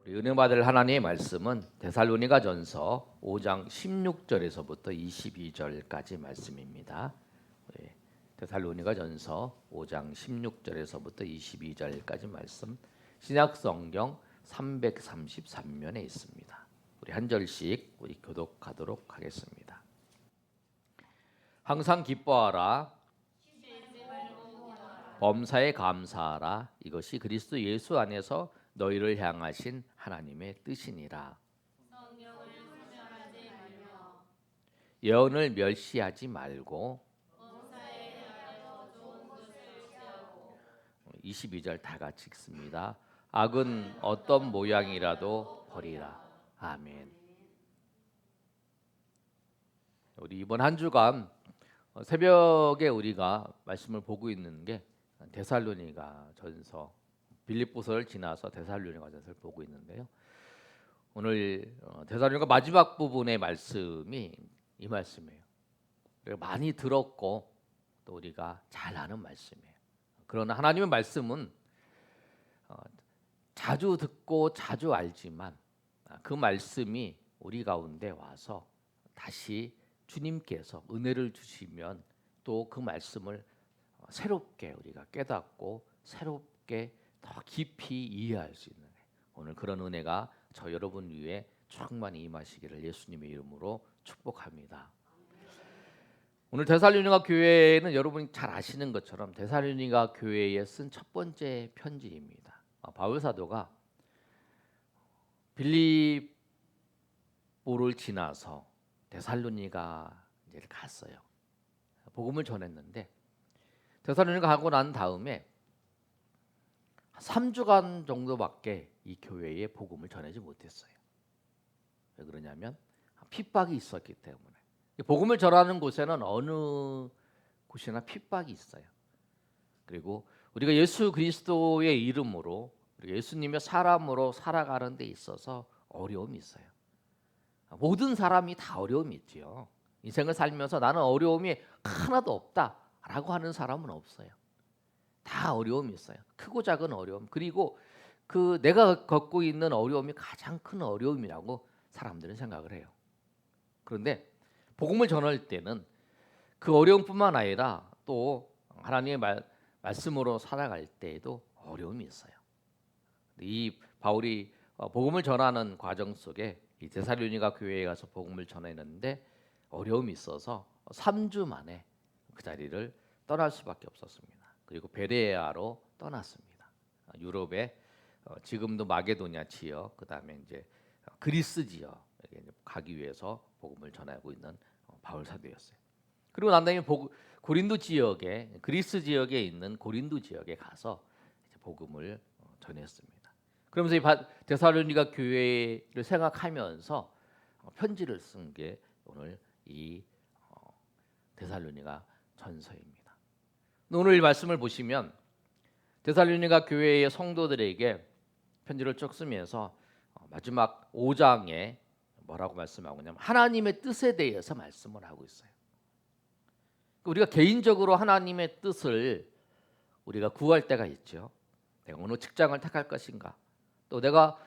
우리 은혜 받을 하나님의 말씀은 데살로니가전서 5장 16절에서부터 22절까지 말씀입니다. 데살로니가전서 5장 16절에서부터 22절까지 말씀, 신약성경 333면에 있습니다. 우리 한 절씩 우리 교독하도록 하겠습니다. 항상 기뻐하라, 범사에 감사하라. 이것이 그리스도 예수 안에서 너희를 향하신 하나님의 뜻이니라. 예언을 멸시하지 말고 22절 다 같이 읽습니다. 악은 어떤 모양이라도 버리라. 아멘. 우리 이번 한 주간 새벽에 우리가 말씀을 보고 있는 게 데살로니가전서, 빌립보서를 지나서 데살로니가전서를 보고 있는데요. 오늘 데살로니가 마지막 부분의 말씀이 이 말씀이에요. 우리가 많이 들었고 또 우리가 잘 아는 말씀이에요. 그러나 하나님의 말씀은 자주 듣고 자주 알지만 그 말씀이 우리 가운데 와서 다시 주님께서 은혜를 주시면 또 그 말씀을 새롭게 우리가 깨닫고 새롭게 더 깊이 이해할 수 있는 오늘 그런 은혜가 저 여러분 위에 충만히 임하시기를 예수님의 이름으로 축복합니다. 오늘 데살로니가 교회는 여러분이 잘 아시는 것처럼 데살로니가 교회에 쓴 첫 번째 편지입니다. 바울 사도가 빌립보를 지나서 데살로니가를 갔어요. 복음을 전했는데 데살로니가 가고 난 다음에 3주간 정도밖에 이 교회에 복음을 전하지 못했어요. 왜 그러냐면 핍박이 있었기 때문에. 복음을 전하는 곳에는 어느 곳이나 핍박이 있어요. 그리고 우리가 예수 그리스도의 이름으로 예수님의 사람으로 살아가는 데 있어서 어려움이 있어요. 모든 사람이 다 어려움이 있죠. 인생을 살면서 나는 어려움이 하나도 없다라고 하는 사람은 없어요. 다 어려움이 있어요. 크고 작은 어려움. 그리고 그 내가 겪고 있는 어려움이 가장 큰 어려움이라고 사람들은 생각을 해요. 그런데 복음을 전할 때는 그 어려움뿐만 아니라 또 하나님의 말씀으로 살아갈 때에도 어려움이 있어요. 이 바울이 복음을 전하는 과정 속에 이 데살로니가 교회에 가서 복음을 전했는데 어려움이 있어서 3주 만에 그 자리를 떠날 수밖에 없었습니다. 그리고 베레아로 떠났습니다. 유럽에 지금도 마게도냐 지역, 그다음에 이제 그리스 지역에 가기 위해서 복음을 전하고 있는 바울 사도였어요. 그리고 난 다음에 고린도 지역에, 그리스 지역에 있는 고린도 지역에 가서 복음을 전했습니다. 그러면서 이 데살로니가 교회를 생각하면서 편지를 쓴 게 오늘 이 데살로니가 전서입니다. 오늘 이 말씀을 보시면 데살로니가 교회의 성도들에게 편지를 쭉 쓰면서 마지막 5장에 뭐라고 말씀하고 있냐면 하나님의 뜻에 대해서 말씀을 하고 있어요. 우리가 개인적으로 하나님의 뜻을 우리가 구할 때가 있죠. 내가 어느 직장을 택할 것인가, 또 내가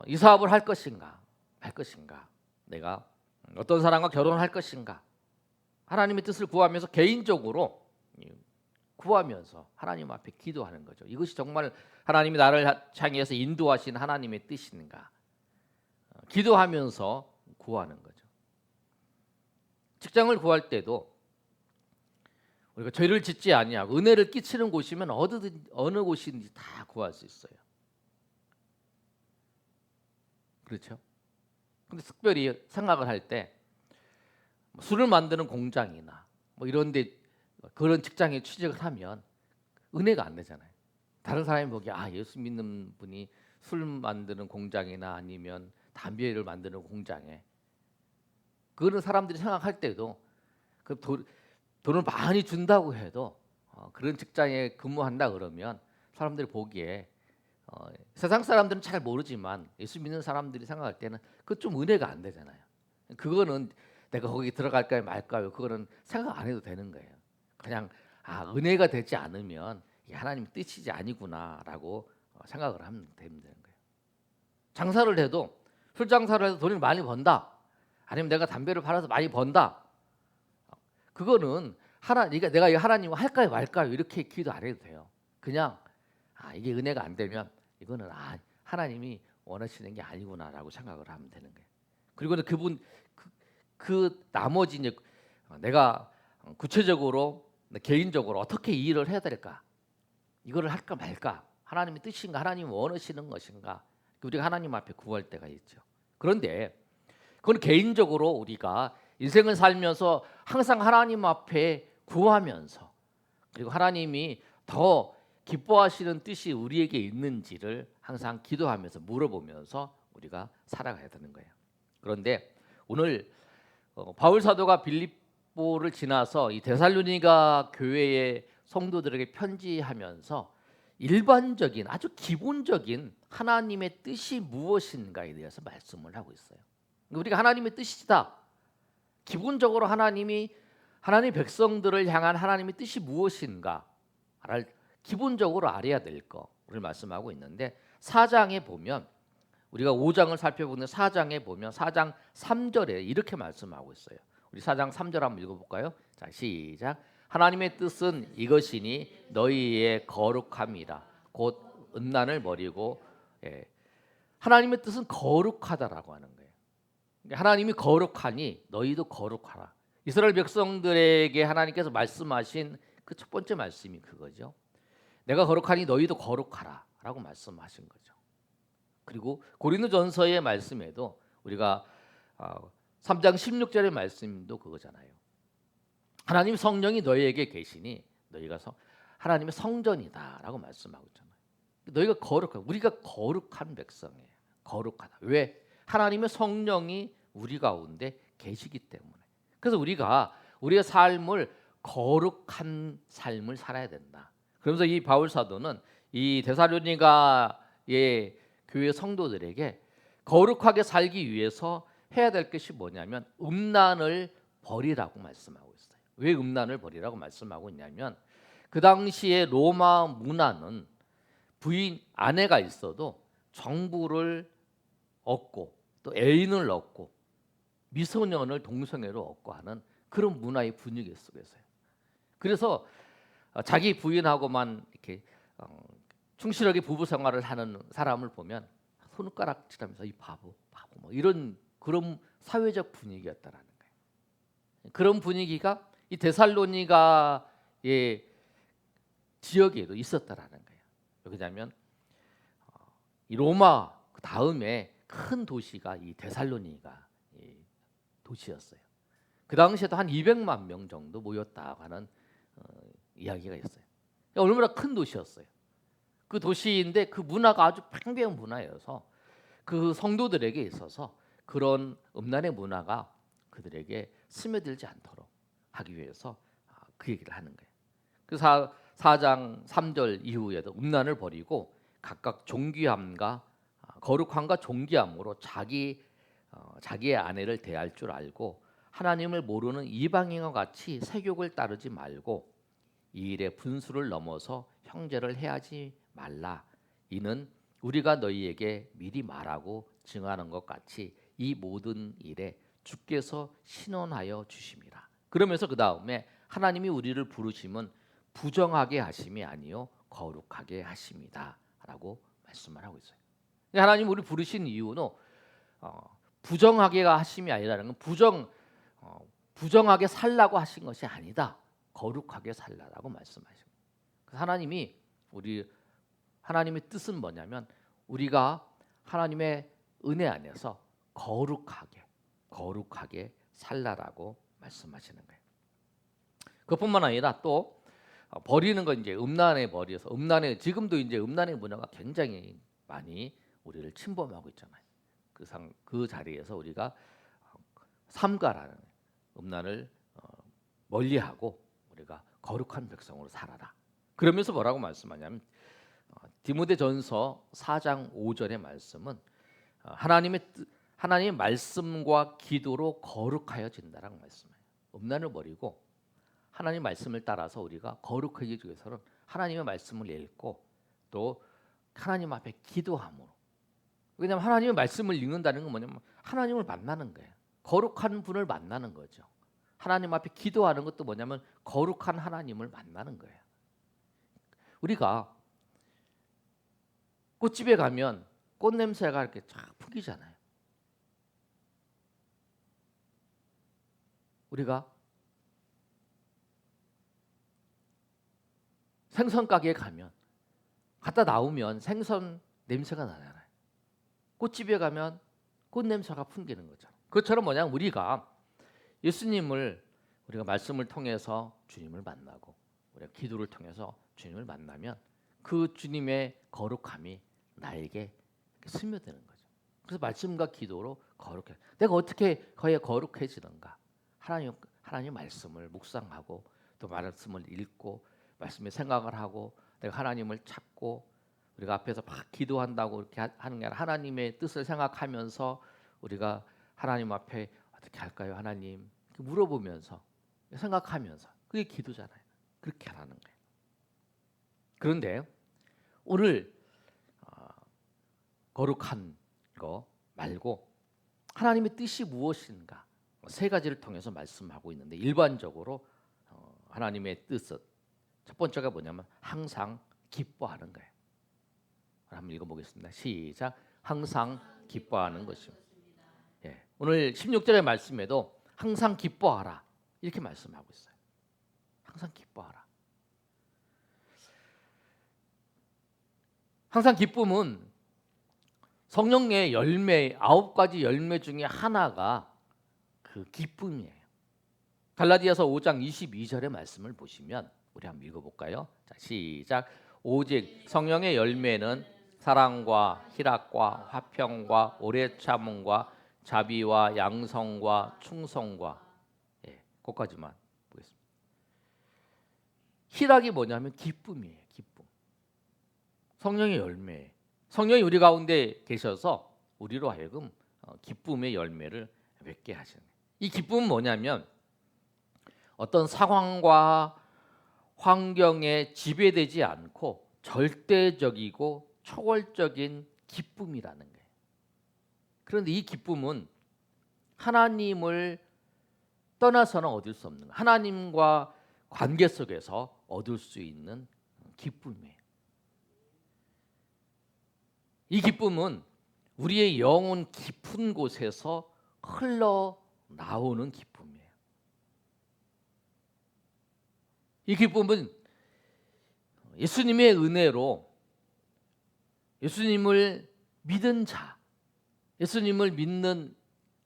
이 사업을 할 것인가, 내가 어떤 사람과 결혼할 것인가, 하나님의 뜻을 구하면서 개인적으로 구하면서 하나님 앞에 기도하는 거죠. 이것이 정말 하나님이 나를 향해서 인도하신 하나님의 뜻인가, 기도하면서 구하는 거죠. 직장을 구할 때도 우리가 죄를 짓지 아니하고 은혜를 끼치는 곳이면 어느 곳인지 다 구할 수 있어요. 그렇죠? 근데 특별히 생각을 할 때 술을 만드는 공장이나 뭐 이런데 그런 직장에 취직을 하면 은혜가 안 되잖아요. 다른 사람이 보기에 예수 믿는 분이 술 만드는 공장이나 아니면 담배를 만드는 공장에, 그런 사람들이 생각할 때도 그 돈을 많이 준다고 해도 그런 직장에 근무한다 그러면 사람들이 보기에 세상 사람들은 잘 모르지만 예수 믿는 사람들이 생각할 때는 그 좀 은혜가 안 되잖아요. 그거는 내가 거기 들어갈까요 말까요, 그거는 생각 안 해도 되는 거예요. 그냥 은혜가 되지 않으면 이게 하나님 뜻이지 아니구나라고 생각을 하면 되는 거예요. 장사를 해도 술 장사를 해도 돈을 많이 번다. 아니면 내가 담배를 팔아서 많이 번다. 그거는 그러니까 내가 이 하나님 할까요 말까요 이렇게 기도 안 해도 돼요. 그냥 이게 은혜가 안 되면 이거는 하나님이 원하시는 게 아니구나라고 생각을 하면 되는 거예요. 그리고는 그 나머지 이제 내가 구체적으로 개인적으로 어떻게 이 일을 해야 될까? 이거를 할까 말까? 하나님의 뜻인가? 하나님이 원하시는 것인가? 우리가 하나님 앞에 구할 때가 있죠. 그런데 그건 개인적으로 우리가 인생을 살면서 항상 하나님 앞에 구하면서 그리고 하나님이 더 기뻐하시는 뜻이 우리에게 있는지를 항상 기도하면서 물어보면서 우리가 살아가야 되는 거예요. 그런데 오늘 바울 사도가 빌립보를 지나서 이 데살로니가 교회의 성도들에게 편지하면서 일반적인 아주 기본적인 하나님의 뜻이 무엇인가에 대해서 말씀을 하고 있어요. 우리가 하나님의 뜻이다. 기본적으로 하나님 백성들을 향한 하나님의 뜻이 무엇인가를 기본적으로 알아야 될 거를 말씀하고 있는데 4장에 보면 우리가 5장을 살펴보는 4장에 보면 4장 3절에 이렇게 말씀하고 있어요. 우리 4장 3절 한번 읽어볼까요? 자, 시작. 하나님의 뜻은 이것이니 너희의 거룩함이라 곧 음란을 버리고 하나님의 뜻은 거룩하다라고 하는 거예요. 하나님이 거룩하니 너희도 거룩하라. 이스라엘 백성들에게 하나님께서 말씀하신 그 첫 번째 말씀이 그거죠. 내가 거룩하니 너희도 거룩하라라고 말씀하신 거죠. 그리고 고린도전서의 말씀에도 우리가 3장 16절의 말씀도 그거잖아요. 하나님 성령이 너희에게 계시니 너희가 하나님의 성전이다라고 말씀하고 있잖아요. 너희가 거룩하다. 우리가 거룩한 백성이에요. 거룩하다. 왜? 하나님의 성령이 우리 가운데 계시기 때문에. 그래서 우리가 우리의 삶을 거룩한 삶을 살아야 된다. 그러면서 이 바울 사도는 이 데살로니가의 교회 성도들에게 거룩하게 살기 위해서 해야 될 것이 뭐냐면 음란을 버리라고 말씀하고 있어요. 왜 음란을 버리라고 말씀하고 있냐면 그 당시에 로마 문화는 아내가 있어도 정부를 얻고 또 애인을 얻고 미소년을 동성애로 얻고 하는 그런 문화의 분위기 속에서요. 그래서 자기 부인하고만 이렇게 충실하게 부부 생활을 하는 사람을 보면 손가락질하면서 이 바보 뭐 이런 그런 사회적 분위기였다라는 거예요. 그런 분위기가 이 데살로니가의 지역에도 있었다라는 거예요. 왜냐하면 이 로마 그 다음에 큰 도시가 이 데살로니가 도시였어요. 그 당시에도 한 200만 명 정도 모였다고 하는 이야기가 있어요. 얼마나 큰 도시였어요. 그 도시인데 그 문화가 아주 팽배한 문화여서 그 성도들에게 있어서 그런 음란의 문화가 그들에게 스며들지 않도록 하기 위해서 그 얘기를 하는 거예요. 그래서 4장 3절 이후에도 음란을 버리고 각각 존귀함과 거룩함과 존귀함으로 자기의 아내를 대할 줄 알고 하나님을 모르는 이방인과 같이 세욕을 따르지 말고 이 일에 분수를 넘어서 형제를 해하지 말라. 이는 우리가 너희에게 미리 말하고 증하는 것 같이 이 모든 일에 주께서 신원하여 주심이라. 그러면서 그 다음에 하나님이 우리를 부르심은 부정하게 하심이 아니요 거룩하게 하심이다라고 말씀을 하고 있어요. 하나님 우리 부르신 이유는 부정하게 하심이 아니라는 건 부정하게 살라고 하신 것이 아니다. 거룩하게 살라라고 말씀하신 거예요. 하나님의 뜻은 뭐냐면 우리가 하나님의 은혜 안에서 거룩하게 살라라고 말씀하시는 거예요. 그뿐만 아니라 또 버리는 건 이제 음란에 버려서 지금도 이제 음란의 문화가 굉장히 많이 우리를 침범하고 있잖아요. 그 자리에서 우리가 삼가라는 음란을 멀리하고 우리가 거룩한 백성으로 살아라. 그러면서 뭐라고 말씀하냐면 디모데전서 4장 5절의 말씀은 하나님의 말씀과 기도로 거룩하여진다라는 말씀이에요. 음란을 버리고 하나님 말씀을 따라서 우리가 거룩해지기 위해서는 하나님의 말씀을 읽고 또 하나님 앞에 기도함으로 왜냐하면 하나님의 말씀을 읽는다는 건 뭐냐면 하나님을 만나는 거예요. 거룩한 분을 만나는 거죠. 하나님 앞에 기도하는 것도 뭐냐면 거룩한 하나님을 만나는 거예요. 우리가 꽃집에 가면 꽃 냄새가 이렇게 쫙 풍기잖아요. 우리가 생선 가게에 가면 갔다 나오면 생선 냄새가 나잖아요. 꽃집에 가면 꽃 냄새가 풍기는 거죠. 그것처럼 뭐냐면 우리가 예수님을 우리가 말씀을 통해서 주님을 만나고 우리가 기도를 통해서 주님을 만나면 그 주님의 거룩함이 나에게 스며드는 거죠. 그래서 말씀과 기도로 거룩해. 내가 어떻게 거룩해지는가? 하나님 말씀을 묵상하고 또 말씀을 읽고 말씀에 생각을 하고 내가 하나님을 찾고 우리가 앞에서 막 기도한다고 이렇게 하는 게 아니라 하나님의 뜻을 생각하면서 우리가 하나님 앞에 어떻게 할까요, 하나님? 이렇게 물어보면서 생각하면서 그게 기도잖아요. 그렇게 하는 거예요. 그런데 오늘 거룩한 거 말고 하나님의 뜻이 무엇인가 세 가지를 통해서 말씀하고 있는데 일반적으로 하나님의 뜻은 첫 번째가 뭐냐면 항상 기뻐하는 거예요. 한번 읽어보겠습니다. 시작. 항상 기뻐하는 것입니다. 예, 오늘 16절의 말씀에도 항상 기뻐하라 이렇게 말씀하고 있어요. 항상 기뻐하라. 항상 기쁨은 성령의 열매 9가지 열매 중에 하나가 그 기쁨이에요. 갈라디아서 5장 22절의 말씀을 보시면 우리 한번 읽어볼까요? 자, 시작. 오직 성령의 열매는 사랑과 희락과 화평과 오래 참음과 자비와 양성과 충성과 그것까지만 보겠습니다. 희락이 뭐냐면 기쁨이에요. 기쁨. 성령의 열매. 성령이 우리 가운데 계셔서 우리로 하여금 기쁨의 열매를 맺게 하시는 거예요. 이 기쁨은 뭐냐면 어떤 상황과 환경에 지배되지 않고 절대적이고 초월적인 기쁨이라는 거예요. 그런데 이 기쁨은 하나님을 떠나서는 얻을 수 없는 거예요. 하나님과 관계 속에서 얻을 수 있는 기쁨이에요. 이 기쁨은 우리의 영혼 깊은 곳에서 흘러나오는 기쁨이에요. 이 기쁨은 예수님의 은혜로 예수님을 믿은 자, 예수님을 믿는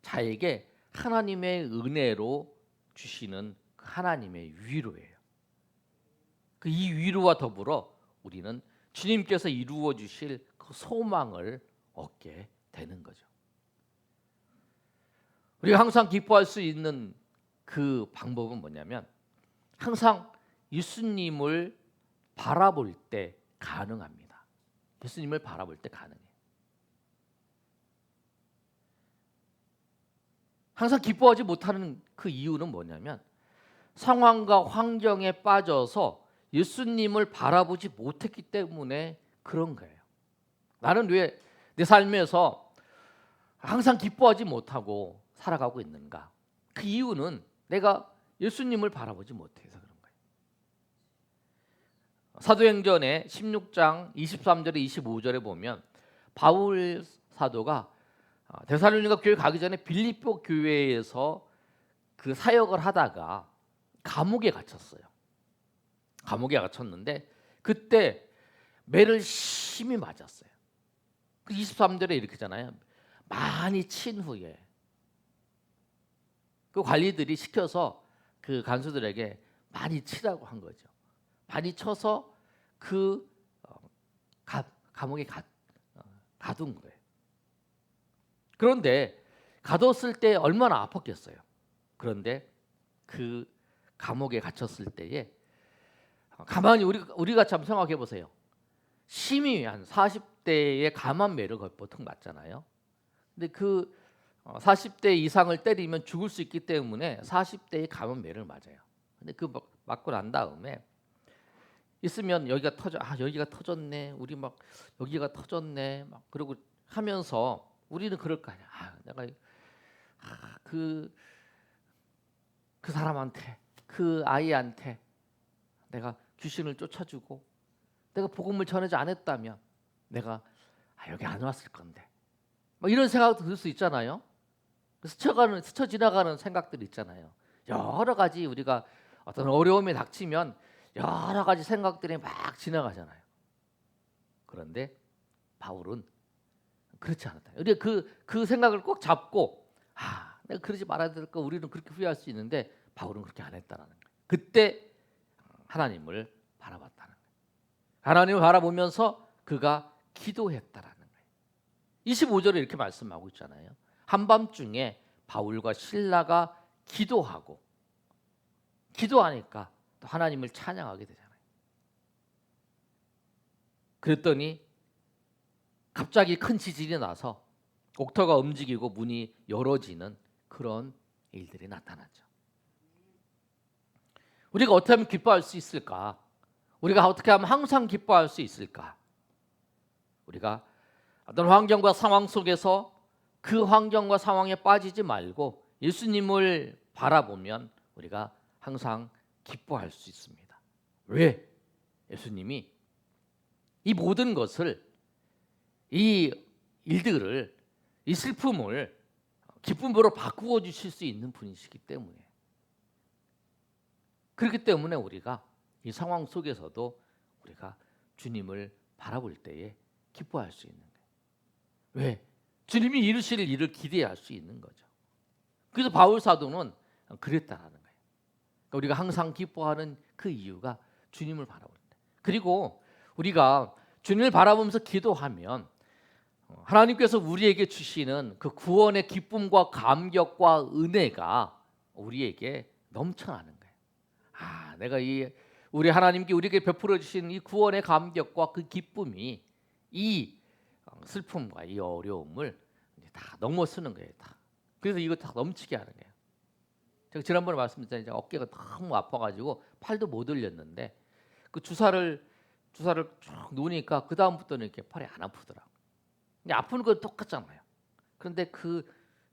자에게 하나님의 은혜로 주시는 하나님의 위로예요. 그 이 위로와 더불어 우리는 주님께서 이루어 주실 그 소망을 얻게 되는 거죠. 우리가 항상 기뻐할 수 있는 그 방법은 뭐냐면 항상 예수님을 바라볼 때 가능합니다. 예수님을 바라볼 때 가능해요. 항상 기뻐하지 못하는 그 이유는 뭐냐면 상황과 환경에 빠져서 예수님을 바라보지 못했기 때문에 그런 거예요. 나는 왜 내 삶에서 항상 기뻐하지 못하고 살아가고 있는가? 그 이유는 내가 예수님을 바라보지 못해서 그런 거예요. 사도행전의 16장 23절에 25절에 보면 바울 사도가 데살로니가 교회 가기 전에 빌립보 교회에서 그 사역을 하다가 감옥에 갇혔어요. 감옥에 갇혔는데 그때 매를 심히 맞았어요. 23절에 이렇게잖아요. 많이 친 후에 그 관리들이 시켜서 그 간수들에게 많이 치라고 한 거죠. 많이 쳐서 그 감옥에 가둔 거예요. 그런데 가뒀을 때 얼마나 아팠겠어요. 그런데 그 감옥에 갇혔을 때에 가만히 우리가 참 생각해 보세요. 심히 한 40대의 감한매를 보통 맞잖아요. 근데 그 40대 이상을 때리면 죽을 수 있기 때문에 40대의 감한매를 맞아요. 근데 그 맞고 난 다음에 있으면 여기가 터졌네. 우리 막 여기가 터졌네. 막 그리고 하면서 우리는 그럴 거 아니야. 내가 그 사람한테, 그 아이한테 내가 귀신을 쫓아주고 내가 복음을 전하지 않았다면 내가 여기 안 왔을 건데, 뭐 이런 생각도 들 수 있잖아요. 스쳐 지나가는 생각들이 있잖아요. 여러 가지 우리가 어떤 어려움이 닥치면 여러 가지 생각들이 막 지나가잖아요. 그런데 바울은 그렇지 않았다. 우리가 그 생각을 꼭 잡고 내가 그러지 말아야 될 거, 우리는 그렇게 후회할 수 있는데 바울은 그렇게 안 했다라는 거예요. 그때 하나님을 바라봤다는 거예요. 하나님을 바라보면서 그가 기도했다라는 거예요. 25절에 이렇게 말씀하고 있잖아요. 한밤중에 바울과 실라가 기도하니까 또 하나님을 찬양하게 되잖아요. 그랬더니 갑자기 큰 지진이 나서 옥터가 움직이고 문이 열어지는 그런 일들이 나타났죠. 우리가 어떻게 하면 기뻐할 수 있을까? 우리가 어떻게 하면 항상 기뻐할 수 있을까? 우리가 어떤 환경과 상황 속에서 그 환경과 상황에 빠지지 말고 예수님을 바라보면 우리가 항상 기뻐할 수 있습니다. 왜? 예수님이 이 모든 것을, 이 일들을, 이 슬픔을 기쁨으로 바꾸어 주실 수 있는 분이시기 때문에, 그렇기 때문에 우리가 이 상황 속에서도 우리가 주님을 바라볼 때에 기뻐할 수 있는 거예요. 왜? 주님이 이루실 일을 기대할 수 있는 거죠. 그래서 바울 사도는 그랬다라는 거예요. 그러니까 우리가 항상 기뻐하는 그 이유가 주님을 바라볼 때. 그리고 우리가 주님을 바라보면서 기도하면 하나님께서 우리에게 주시는 그 구원의 기쁨과 감격과 은혜가 우리에게 넘쳐나는 거예요. 내가 우리 하나님께 우리에게 베풀어 주신 이 구원의 감격과 그 기쁨이 이 슬픔과 이 어려움을 다 넘어서는 거예요. 다. 그래서 이거 다 넘치게 하는 거예요. 제가 지난번에 말씀드렸잖아요. 어깨가 너무 아파가지고 팔도 못 올렸는데 그 주사를 쭉 놓으니까 그 다음부터는 이렇게 팔이 안 아프더라고. 근데 아픈 건 똑같잖아요. 그런데 그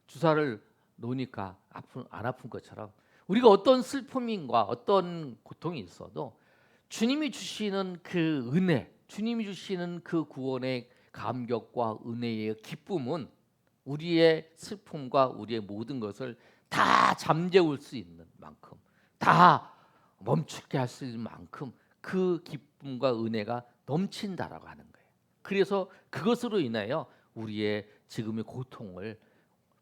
주사를 놓으니까 안 아픈 것처럼 우리가 어떤 슬픔인가 어떤 고통이 있어도 주님이 주시는 그 은혜, 주님이 주시는 그 구원의 감격과 은혜의 기쁨은 우리의 슬픔과 우리의 모든 것을 다 잠재울 수 있는 만큼, 다 멈추게 할 수 있는 만큼 그 기쁨과 은혜가 넘친다라고 하는 거예요. 그래서 그것으로 인하여 우리의 지금의 고통을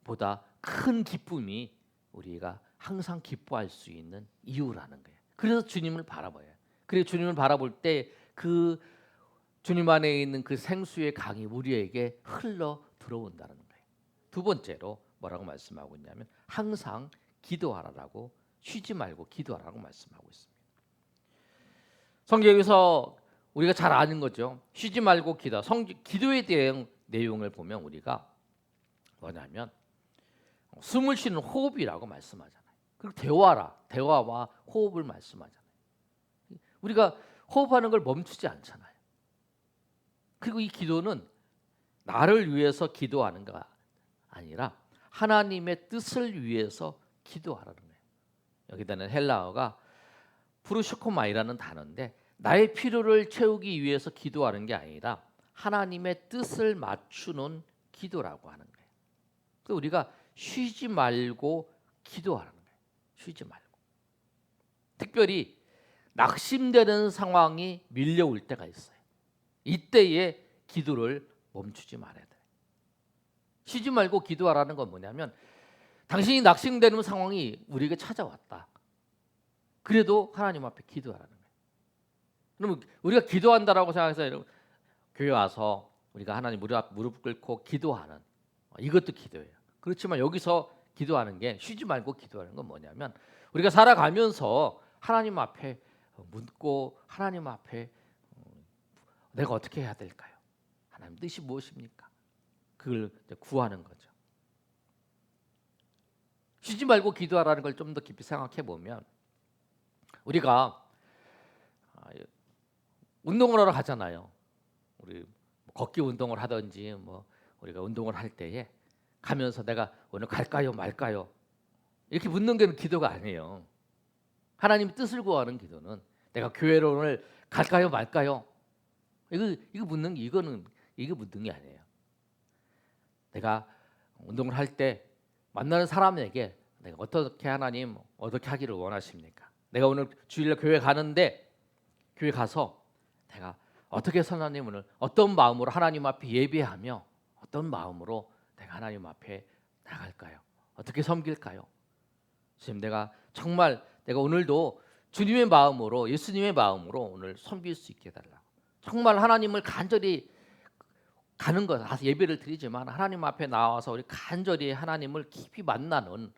보다 큰 기쁨이 우리가 항상 기뻐할 수 있는 이유라는 거예요. 그래서 주님을 바라봐요. 그래서 주님을 바라볼 때 그 주님 안에 있는 그 생수의 강이 우리에게 흘러 들어온다는 거예요. 두 번째로 뭐라고 말씀하고 있냐면 항상 기도하라라고, 쉬지 말고 기도하라고 말씀하고 있습니다. 성경에서 우리가 잘 아는 거죠. 쉬지 말고 기도에 대한 내용을 보면 우리가 뭐냐면 숨을 쉬는 호흡이라고 말씀하잖아요. 그리고 대화와 호흡을 말씀하잖아요. 우리가 호흡하는 걸 멈추지 않잖아요. 그리고 이 기도는 나를 위해서 기도하는 게 아니라 하나님의 뜻을 위해서 기도하라는 거예요. 여기다는 헬라어가 프루시코마이라는 단어인데 나의 필요를 채우기 위해서 기도하는 게 아니라 하나님의 뜻을 맞추는 기도라고 하는 거예요. 그래서 우리가 쉬지 말고 기도하라는 거예요. 쉬지 말고. 특별히 낙심되는 상황이 밀려올 때가 있어요. 이때에 기도를 멈추지 말아야 돼요. 쉬지 말고 기도하라는 건 뭐냐면 당신이 낙심되는 상황이 우리에게 찾아왔다. 그래도 하나님 앞에 기도하라는 거예요. 그러면 우리가 기도한다라고 생각해서 여러분 교회 와서 우리가 하나님 무릎 꿇고 기도하는 이것도 기도예요. 그렇지만 여기서 기도하는 게 쉬지 말고 기도하는 건 뭐냐면 우리가 살아가면서 하나님 앞에 묻고 하나님 앞에 내가 어떻게 해야 될까요? 하나님 뜻이 무엇입니까? 그걸 구하는 거죠. 쉬지 말고 기도하라는 걸 좀 더 깊이 생각해 보면 우리가 운동을 하러 가잖아요. 우리 걷기 운동을 하든지 뭐 우리가 운동을 할 때에 가면서 내가 오늘 갈까요 말까요 이렇게 묻는 게 기도가 아니에요. 하나님의 뜻을 구하는 기도는 내가 교회를 오늘 갈까요 말까요 이거 묻는 게 이게 묻는 게 아니에요. 내가 운동을 할 때 만나는 사람에게 내가 어떻게 하나님 어떻게 하기를 원하십니까? 내가 오늘 주일날 교회 가는데 교회 가서 내가 어떻게 해서 하나님 오늘 어떤 마음으로 하나님 앞에 예배하며 어떤 마음으로 내가 하나님 앞에 나갈까요? 어떻게 섬길까요? 지금 내가 정말 내가 오늘도 주님의 마음으로 예수님의 마음으로 오늘 섬길 수 있게 해달라고. 정말 하나님을 간절히 가는 것, 예배를 드리지만 하나님 앞에 나와서 우리 간절히 하나님을 깊이 만나는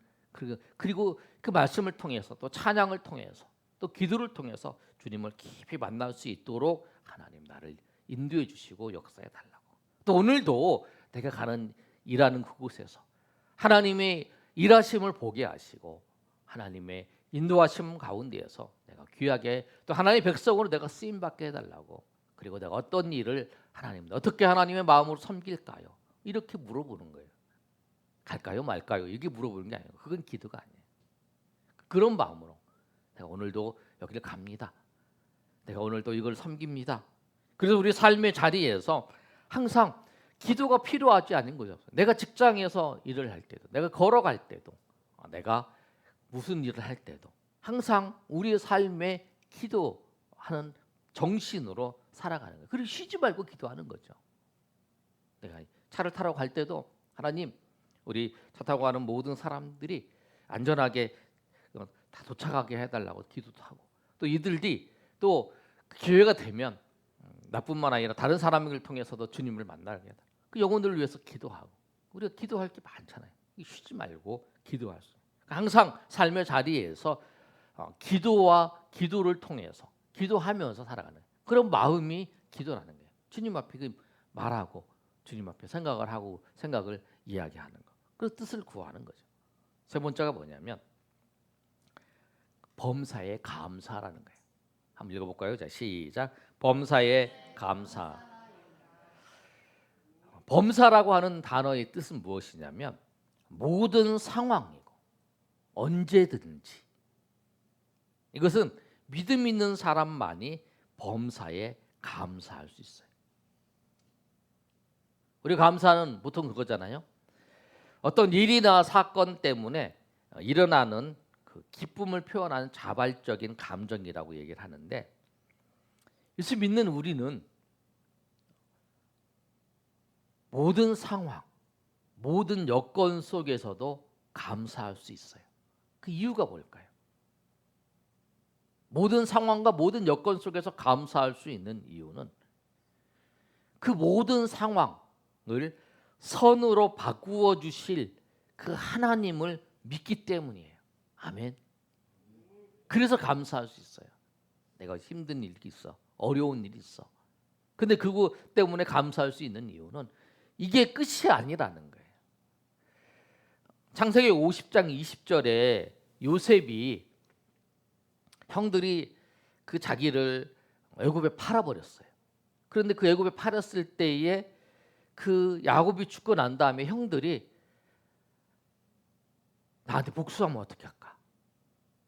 그리고 그 말씀을 통해서 또 찬양을 통해서 또 기도를 통해서 주님을 깊이 만날 수 있도록 하나님 나를 인도해 주시고 역사해 달라고. 또 오늘도 내가 가는 일하는 그곳에서 하나님의 일하심을 보게 하시고 하나님의 인도하심 가운데에서 내가 귀하게 또 하나님의 백성으로 내가 쓰임 받게 해달라고. 그리고 내가 어떤 일을 하나님 어떻게 하나님의 마음으로 섬길까요? 이렇게 물어보는 거예요. 갈까요 말까요? 이게 물어보는 게 아니에요. 그건 기도가 아니에요. 그런 마음으로 내가 오늘도 여기를 갑니다. 내가 오늘도 이걸 섬깁니다. 그래서 우리 삶의 자리에서 항상 기도가 필요하지 않은 거죠. 내가 직장에서 일을 할 때도, 내가 걸어갈 때도, 내가 무슨 일을 할 때도 항상 우리의 삶에 기도하는 정신으로 살아가는 거예요. 그리고 쉬지 말고 기도하는 거죠. 내가 차를 타러 갈 때도 하나님 우리 차 타고 가는 모든 사람들이 안전하게 다 도착하게 해달라고 기도도 하고 또 이들이 또 기회가 되면 나뿐만 아니라 다른 사람을 통해서도 주님을 만나게 해달라고. 그 영혼들을 위해서 기도하고 우리가 기도할 게 많잖아요. 쉬지 말고 기도할 수. 항상 삶의 자리에서 기도와 기도를 통해서 기도하면서 살아가는 그런 마음이 기도라는 거예요. 주님 앞에 말하고 주님 앞에 생각을 하고 생각을 이야기하는 거. 그 뜻을 구하는 거죠. 세 번째가 뭐냐면 범사에 감사라는 거예요. 한번 읽어볼까요? 자, 시작. 범사에 감사. 범사라고 하는 단어의 뜻은 무엇이냐면 모든 상황이고 언제든지. 이것은 믿음 있는 사람만이 범사에 감사할 수 있어요. 우리 감사는 보통 그거잖아요. 어떤 일이나 사건 때문에 일어나는 그 기쁨을 표현하는 자발적인 감정이라고 얘기를 하는데 예수 믿는 우리는 모든 상황, 모든 여건 속에서도 감사할 수 있어요. 그 이유가 뭘까요? 모든 상황과 모든 여건 속에서 감사할 수 있는 이유는 그 모든 상황을 선으로 바꾸어 주실 그 하나님을 믿기 때문이에요. 아멘. 그래서 감사할 수 있어요. 내가 힘든 일이 있어, 어려운 일이 있어. 근데 그거 때문에 감사할 수 있는 이유는 이게 끝이 아니라는 거예요. 창세기 50장 20절에 요셉이 형들이 그 자기를 애굽에 팔아버렸어요. 그런데 그 애굽에 팔았을 때에 그 야곱이 죽고 난 다음에 형들이 나한테 복수하면 어떻게 할까?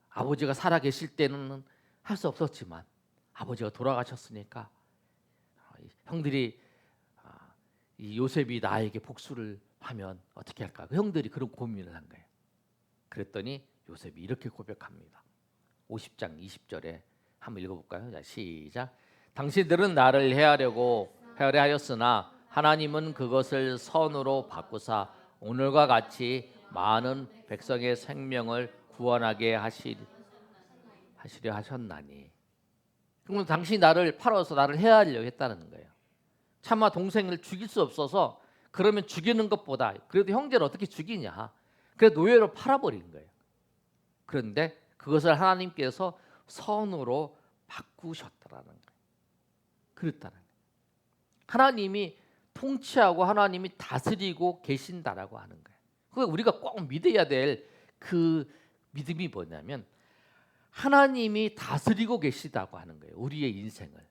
아버지가 살아 계실 때는 할 수 없었지만 아버지가 돌아가셨으니까 형들이 이 요셉이 나에게 복수를 하면 어떻게 할까? 그 형들이 그런 고민을 한 거예요. 그랬더니 요셉이 이렇게 고백합니다. 50장 20절에 한번 읽어볼까요? 자, 시작. 당신들은 나를 해하려 하였으나 하나님은 그것을 선으로 바꾸사 오늘과 같이 많은 백성의 생명을 구원하게 하시려 하셨나니. 그러면 당신이 나를 팔아서 나를 해하려 했다는 거예요. 차마 동생을 죽일 수 없어서 그러면 죽이는 것보다 그래도 형제를 어떻게 죽이냐. 그래서 노예로 팔아버린 거예요. 그런데 그것을 하나님께서 선으로 바꾸셨다라는 거예요. 그랬다는 거예요. 하나님이 통치하고 하나님이 다스리고 계신다라고 하는 거예요. 그러니까 우리가 꼭 믿어야 될 그 믿음이 뭐냐면 하나님이 다스리고 계시다고 하는 거예요. 우리의 인생을,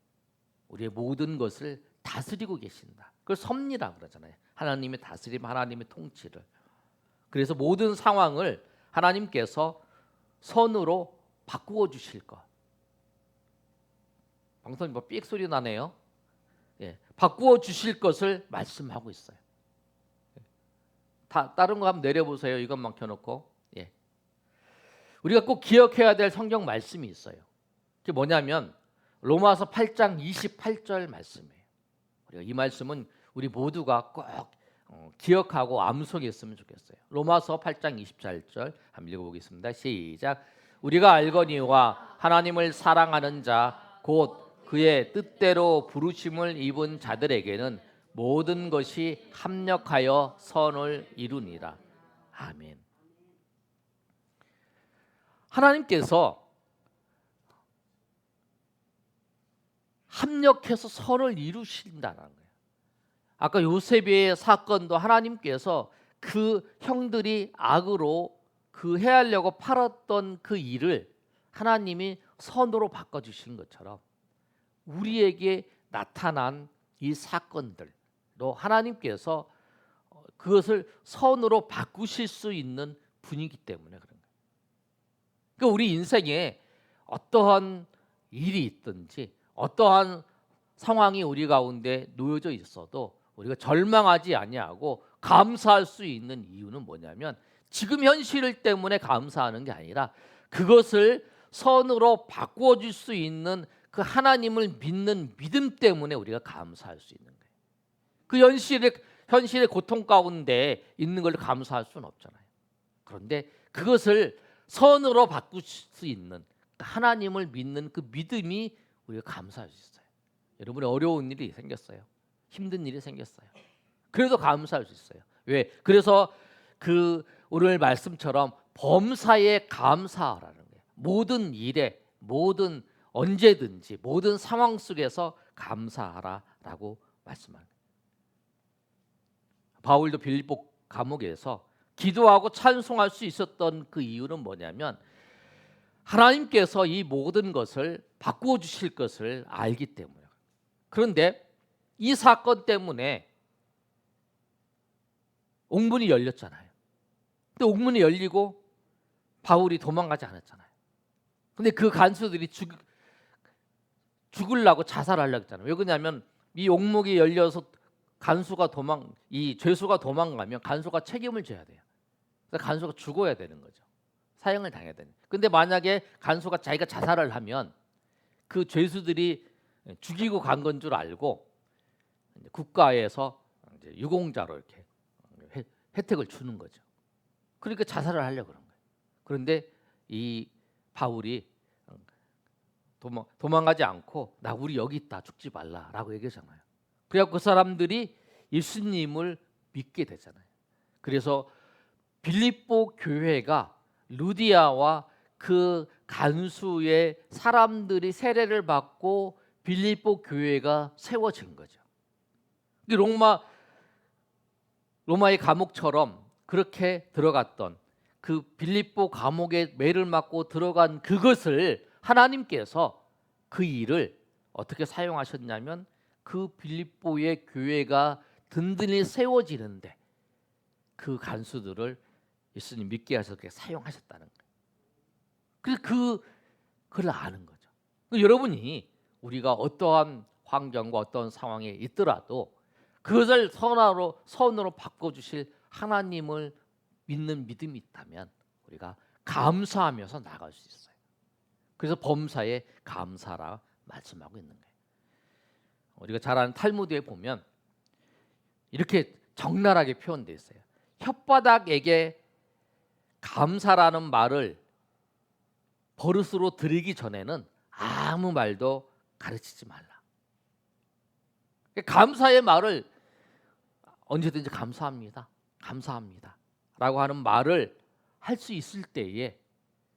우리의 모든 것을 다스리고 계신다. 그걸 섭리라고 그러잖아요. 하나님의 다스림, 하나님의 통치를. 그래서 모든 상황을 하나님께서 선으로 바꾸어 주실 것. 방송이 뭐 삑 소리 나네요. 예, 바꾸어 주실 것을 말씀하고 있어요. 다른 거 한번 내려보세요. 이것만 켜놓고. 예. 우리가 꼭 기억해야 될 성경 말씀이 있어요. 그게 뭐냐면 로마서 8장 28절 말씀이에요. 우리가 이 말씀은 우리 모두가 꼭 기억하고 암송했으면 좋겠어요. 로마서 8장 28절 한번 읽어보겠습니다. 시작. 우리가 알거니와 하나님을 사랑하는 자 곧 그의 뜻대로 부르심을 입은 자들에게는 모든 것이 합력하여 선을 이루니라. 아멘. 하나님께서 합력해서 선을 이루신다는 거예요. 아까 요셉의 사건도 하나님께서 그 형들이 악으로 그 해하려고 팔았던 그 일을 하나님이 선으로 바꿔주신 것처럼 우리에게 나타난 이 사건들도 하나님께서 그것을 선으로 바꾸실 수 있는 분이기 때문에 그런 거예요. 그러니까 우리 인생에 어떠한 일이 있든지 어떠한 상황이 우리 가운데 놓여져 있어도 우리가 절망하지 아니하고 감사할 수 있는 이유는 뭐냐면 지금 현실 때문에 감사하는 게 아니라 그것을 선으로 바꾸어 줄 수 있는 그 하나님을 믿는 믿음 때문에 우리가 감사할 수 있는 거예요. 그 현실의 고통 가운데 있는 걸 감사할 수는 없잖아요. 그런데 그것을 선으로 바꿀 수 있는 하나님을 믿는 그 믿음이 우리가 감사할 수 있어요. 여러분이 어려운 일이 생겼어요. 힘든 일이 생겼어요. 그래도 감사할 수 있어요. 왜? 그래서 그 오늘 말씀처럼 범사에 감사하라는 거예요. 모든 일에, 모든 언제든지 모든 상황 속에서 감사하라라고 말씀합니다. 바울도 빌립보 감옥에서 기도하고 찬송할 수 있었던 그 이유는 뭐냐면 하나님께서 이 모든 것을 바꾸어 주실 것을 알기 때문이에요. 그런데 이 사건 때문에 옥문이 열렸잖아요. 근데 옥문이 열리고 바울이 도망가지 않았잖아요. 근데 그 간수들이 죽으려고 자살하려고 했잖아요. 왜 그러냐면 이 옥문이 열려서 이 죄수가 도망가면 간수가 책임을 져야 돼요. 그래서 간수가 죽어야 되는 거죠. 사형을 당해야 되는. 근데 만약에 간수가 자기가 자살을 하면 그 죄수들이 죽이고 간 건 줄 알고 국가에서 이제 유공자로 이렇게 혜택을 주는 거죠. 그러니까 자살을 하려고 그런 거예요. 그런데 이 바울이 도망가지 않고 나 우리 여기 있다 죽지 말라라고 얘기하잖아요. 그래서 그 사람들이 예수님을 믿게 되잖아요. 그래서 빌립보 교회가 루디아와 그 간수의 사람들이 세례를 받고 빌립보 교회가 세워진 거죠. 로마의 감옥처럼 그렇게 들어갔던 그 빌립보 감옥에 매를 맞고 들어간 그것을 하나님께서 그 일을 어떻게 사용하셨냐면 그 빌립보의 교회가 든든히 세워지는데 그 간수들을 예수님 믿게 하셔서 사용하셨다는 거예요. 그래서 그걸 아는 거죠. 여러분이 우리가 어떠한 환경과 어떠한 상황에 있더라도 그것을 선으로 바꿔주실 하나님을 믿는 믿음이 있다면 우리가 감사하면서 나갈 수 있어요. 그래서 범사에 감사라 말씀하고 있는 거예요. 우리가 잘 아는 탈무드에 보면 이렇게 적나라하게 표현되어 있어요. 혓바닥에게 감사라는 말을 버릇으로 들이기 전에는 아무 말도 가르치지 말라. 감사의 말을 언제든지 감사합니다. 감사합니다. 라고 하는 말을 할 수 있을 때에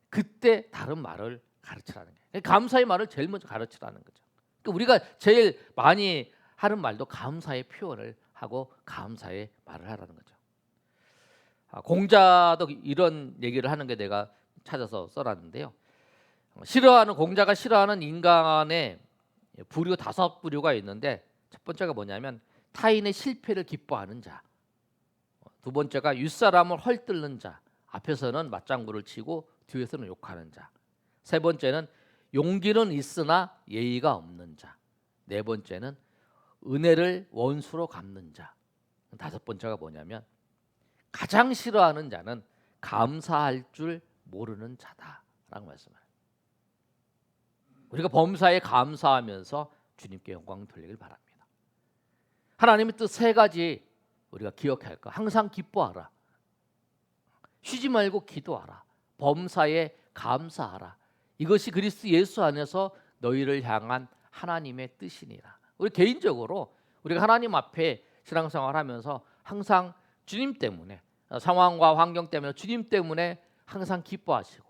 그때 다른 말을 가르치라는 거예요. 감사의 말을 제일 먼저 가르치라는 거죠. 그러니까 우리가 제일 많이 하는 말도 감사의 표현을 하고 감사의 말을 하라는 거죠. 공자도 이런 얘기를 하는 게 내가 찾아서 써놨는데요. 공자가 싫어하는 인간의 부류 5부류가 있는데 첫 번째가 뭐냐면 타인의 실패를 기뻐하는 자. 두 번째가 윗사람을 헐뜯는 자. 앞에서는 맞장구를 치고 뒤에서는 욕하는 자. 세 번째는 용기는 있으나 예의가 없는 자. 네 번째는 은혜를 원수로 갚는 자. 다섯 번째가 뭐냐면 가장 싫어하는 자는 감사할 줄 모르는 자다라고 말씀해요. 우리가 범사에 감사하면서 주님께 영광 돌리길 바랍니다. 하나님의 뜻 세 가지 우리가 기억해야 할까? 항상 기뻐하라. 쉬지 말고 기도하라. 범사에 감사하라. 이것이 그리스도 예수 안에서 너희를 향한 하나님의 뜻이니라. 우리 개인적으로 우리가 하나님 앞에 신앙생활하면서 항상 주님 때문에, 상황과 환경 때문에, 주님 때문에 항상 기뻐하시고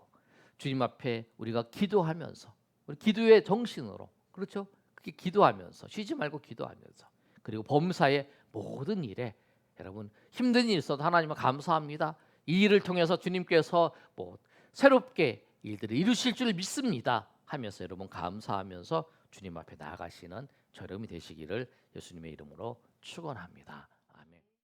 주님 앞에 우리가 기도하면서, 우리 기도의 정신으로, 그렇죠? 그렇게 기도하면서, 쉬지 말고 기도하면서, 그리고 범사의 모든 일에 여러분 힘든 일이 있어도 하나님을 감사합니다. 이 일을 통해서 주님께서 새롭게 일들을 이루실 줄 믿습니다 하면서 여러분 감사하면서 주님 앞에 나아가시는 저 여러분이 되시기를 예수님의 이름으로 축원합니다.